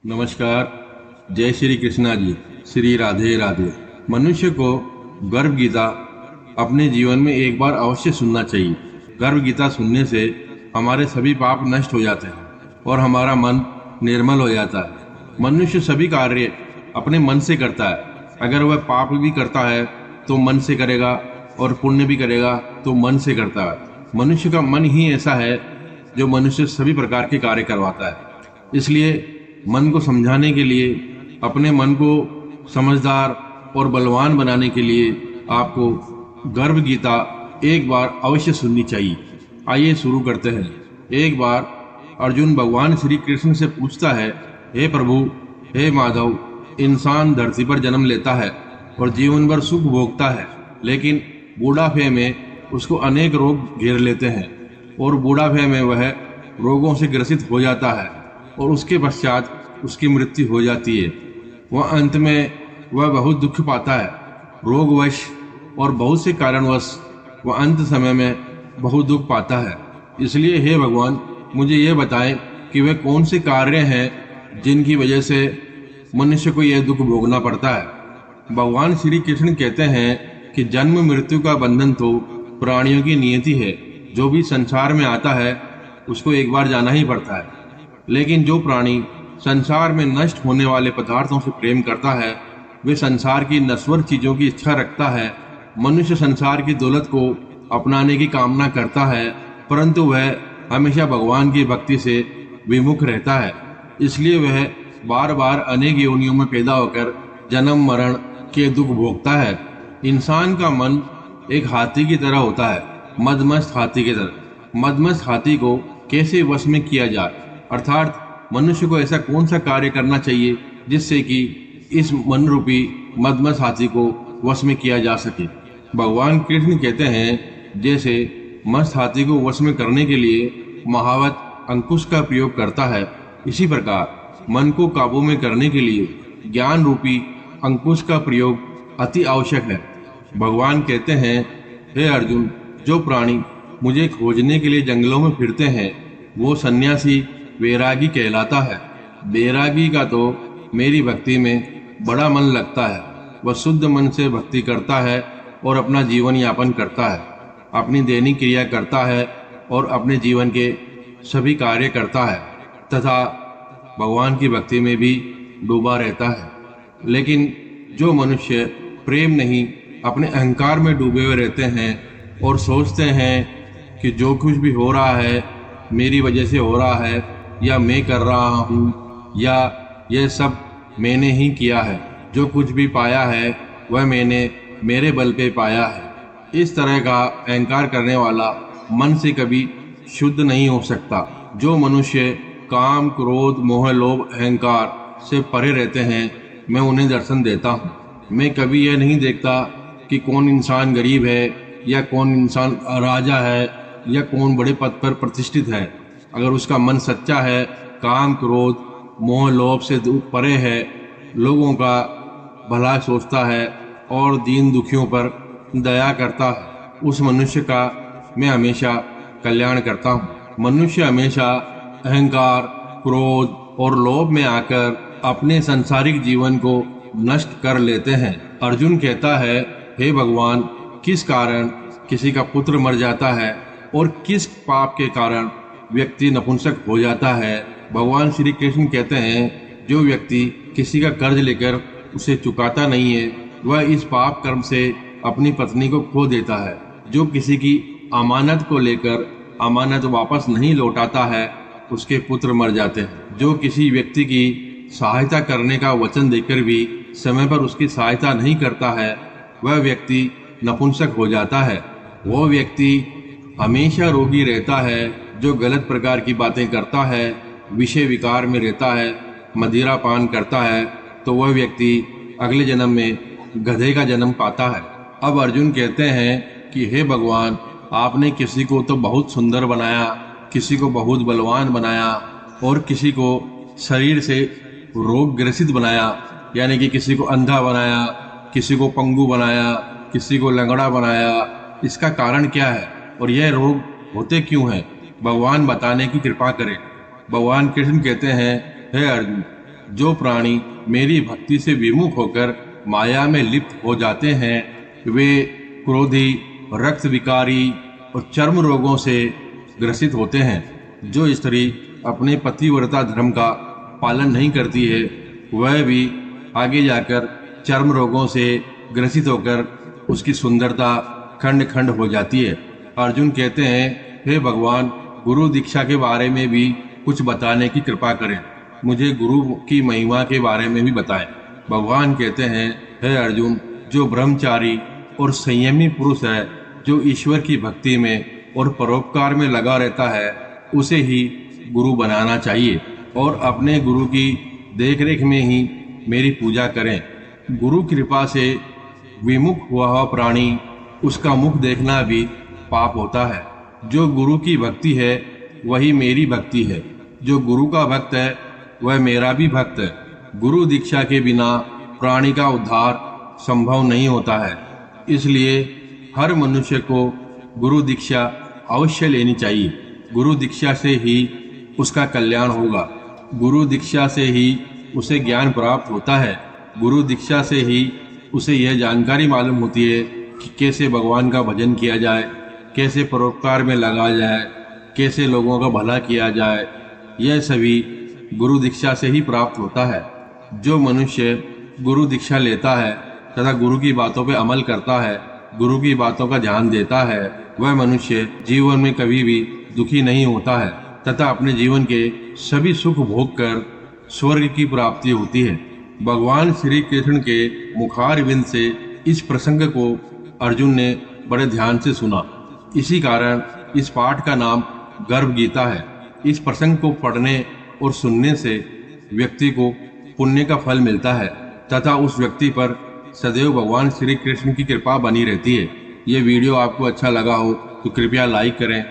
नमस्कार। जय श्री कृष्णा जी। श्री राधे राधे। मनुष्य को गर्भ गीता अपने जीवन में एक बार अवश्य सुनना चाहिए। गर्भ गीता सुनने से हमारे सभी पाप नष्ट हो जाते हैं और हमारा मन निर्मल हो जाता है। मनुष्य सभी कार्य अपने मन से करता है। अगर वह पाप भी करता है तो मन से करेगा और पुण्य भी करेगा तो मन से करता है। मनुष्य का मन ही ऐसा है जो मनुष्य सभी प्रकार के कार्य करवाता है। इसलिए मन को समझाने के लिए, अपने मन को समझदार और बलवान बनाने के लिए आपको गर्भ गीता एक बार अवश्य सुननी चाहिए। आइए शुरू करते हैं। एक बार अर्जुन भगवान श्री कृष्ण से पूछता है, हे प्रभु, हे माधव, इंसान धरती पर जन्म लेता है और जीवन भर सुख भोगता है, लेकिन बूढ़ापे में उसको अनेक रोग घेर लेते हैं और बूढ़ापे में वह रोगों से ग्रसित हो जाता है और उसके पश्चात उसकी मृत्यु हो जाती है। वह अंत में वह बहुत दुख पाता है। रोगवश और बहुत से कारणवश वह अंत समय में बहुत दुख पाता है। इसलिए हे भगवान, मुझे यह बताएं कि वे कौन से कार्य हैं जिनकी वजह से मनुष्य को यह दुख भोगना पड़ता है। भगवान श्री कृष्ण कहते हैं कि जन्म मृत्यु का बंधन तो प्राणियों की नियति है। जो भी संसार में आता है उसको एक बार जाना ही पड़ता है। लेकिन जो प्राणी संसार में नष्ट होने वाले पदार्थों से प्रेम करता है, वे संसार की नश्वर चीजों की इच्छा रखता है। मनुष्य संसार की दौलत को अपनाने की कामना करता है, परंतु वह हमेशा भगवान की भक्ति से विमुख रहता है। इसलिए वह बार बार अनेक योनियों में पैदा होकर जन्म मरण के दुख भोगता है। इंसान का मन एक हाथी की तरह होता है, मदमस्त हाथी की तरह। मदमस्त हाथी को कैसे वश में किया जाए, अर्थात मनुष्य को ऐसा कौन सा कार्य करना चाहिए जिससे कि इस मन रूपी मदमस्त हाथी को वश में किया जा सके। भगवान कृष्ण कहते हैं, जैसे मस्त हाथी को वश में करने के लिए महावत अंकुश का प्रयोग करता है, इसी प्रकार मन को काबू में करने के लिए ज्ञान रूपी अंकुश का प्रयोग अति आवश्यक है। भगवान कहते हैं, हे अर्जुन, जो प्राणी मुझे खोजने के लिए जंगलों में फिरते हैं वो सन्यासी वैरागी कहलाता है। वैरागी का तो मेरी भक्ति में बड़ा मन लगता है। वह शुद्ध मन से भक्ति करता है और अपना जीवन यापन करता है, अपनी दैनिक क्रिया करता है और अपने जीवन के सभी कार्य करता है तथा भगवान की भक्ति में भी डूबा रहता है। लेकिन जो मनुष्य प्रेम नहीं, अपने अहंकार में डूबे हुए रहते हैं और सोचते हैं कि जो कुछ भी हो रहा है मेरी वजह से हो रहा है, या मैं कर रहा हूँ, या यह सब मैंने ही किया है, जो कुछ भी पाया है वह मैंने मेरे बल पे पाया है, इस तरह का अहंकार करने वाला मन से कभी शुद्ध नहीं हो सकता। जो मनुष्य काम, क्रोध, मोह, लोभ, अहंकार से परे रहते हैं, मैं उन्हें दर्शन देता हूँ। मैं कभी यह नहीं देखता कि कौन इंसान गरीब है या कौन इंसान राजा है या कौन बड़े पद पर प्रतिष्ठित है। अगर उसका मन सच्चा है, काम, क्रोध, मोह, लोभ से परे है, लोगों का भला सोचता है और दीन दुखियों पर दया करता है, उस मनुष्य का मैं हमेशा कल्याण करता हूँ। मनुष्य हमेशा अहंकार, क्रोध और लोभ में आकर अपने सांसारिक जीवन को नष्ट कर लेते हैं। अर्जुन कहता है, हे भगवान, किस कारण किसी का पुत्र मर जाता है और किस पाप के कारण व्यक्ति नपुंसक हो जाता है। भगवान श्री कृष्ण कहते हैं, जो व्यक्ति किसी का कर्ज लेकर उसे चुकाता नहीं है वह इस पाप कर्म से अपनी पत्नी को खो देता है। जो किसी की अमानत को लेकर अमानत वापस नहीं लौटाता है उसके पुत्र मर जाते हैं। जो किसी व्यक्ति की सहायता करने का वचन देकर भी समय पर उसकी सहायता नहीं करता है वह व्यक्ति नपुंसक हो जाता है। वो व्यक्ति हमेशा रोगी रहता है। जो गलत प्रकार की बातें करता है, विषय विकार में रहता है, मदिरा पान करता है, तो वह व्यक्ति अगले जन्म में गधे का जन्म पाता है। अब अर्जुन कहते हैं कि हे भगवान, आपने किसी को तो बहुत सुंदर बनाया, किसी को बहुत बलवान बनाया और किसी को शरीर से रोग ग्रसित बनाया, यानी कि किसी को अंधा बनाया, किसी को पंगु बनाया, किसी को लंगड़ा बनाया। इसका कारण क्या है और यह रोग होते क्यों हैं? भगवान बताने की कृपा करें। भगवान कृष्ण कहते हैं, हे अर्जुन, जो प्राणी मेरी भक्ति से विमुख होकर माया में लिप्त हो जाते हैं वे क्रोधी, रक्त विकारी और चर्म रोगों से ग्रसित होते हैं। जो स्त्री अपने पतिव्रता धर्म का पालन नहीं करती है वह भी आगे जाकर चर्म रोगों से ग्रसित होकर उसकी सुंदरता खंड खंड हो जाती है। अर्जुन कहते हैं, हे भगवान, गुरु दीक्षा के बारे में भी कुछ बताने की कृपा करें, मुझे गुरु की महिमा के बारे में भी बताएं। भगवान कहते हैं, हे अर्जुन, जो ब्रह्मचारी और संयमी पुरुष है, जो ईश्वर की भक्ति में और परोपकार में लगा रहता है, उसे ही गुरु बनाना चाहिए और अपने गुरु की देखरेख में ही मेरी पूजा करें। गुरु कृपा से विमुख हुआ प्राणी, उसका मुख देखना भी पाप होता है। जो गुरु की भक्ति है वही मेरी भक्ति है, जो गुरु का भक्त है वह मेरा भी भक्त है। गुरु दीक्षा के बिना प्राणी का उद्धार संभव नहीं होता है, इसलिए हर मनुष्य को गुरु दीक्षा अवश्य लेनी चाहिए। गुरु दीक्षा से ही उसका कल्याण होगा, गुरु दीक्षा से ही उसे ज्ञान प्राप्त होता है, गुरु दीक्षा से ही उसे यह जानकारी मालूम होती है कि कैसे भगवान का भजन किया जाए, कैसे परोपकार में लगा जाए, कैसे लोगों का भला किया जाए। यह सभी गुरु दीक्षा से ही प्राप्त होता है। जो मनुष्य गुरु दीक्षा लेता है तथा गुरु की बातों पर अमल करता है, गुरु की बातों का ध्यान देता है, वह मनुष्य जीवन में कभी भी दुखी नहीं होता है तथा अपने जीवन के सभी सुख भोग कर स्वर्ग की प्राप्ति होती है। भगवान श्री कृष्ण के मुखारविंद से इस प्रसंग को अर्जुन ने बड़े ध्यान से सुना। इसी कारण इस पाठ का नाम गर्भ गीता है। इस प्रसंग को पढ़ने और सुनने से व्यक्ति को पुण्य का फल मिलता है तथा उस व्यक्ति पर सदैव भगवान श्री कृष्ण की कृपा बनी रहती है। ये वीडियो आपको अच्छा लगा हो तो कृपया लाइक करें,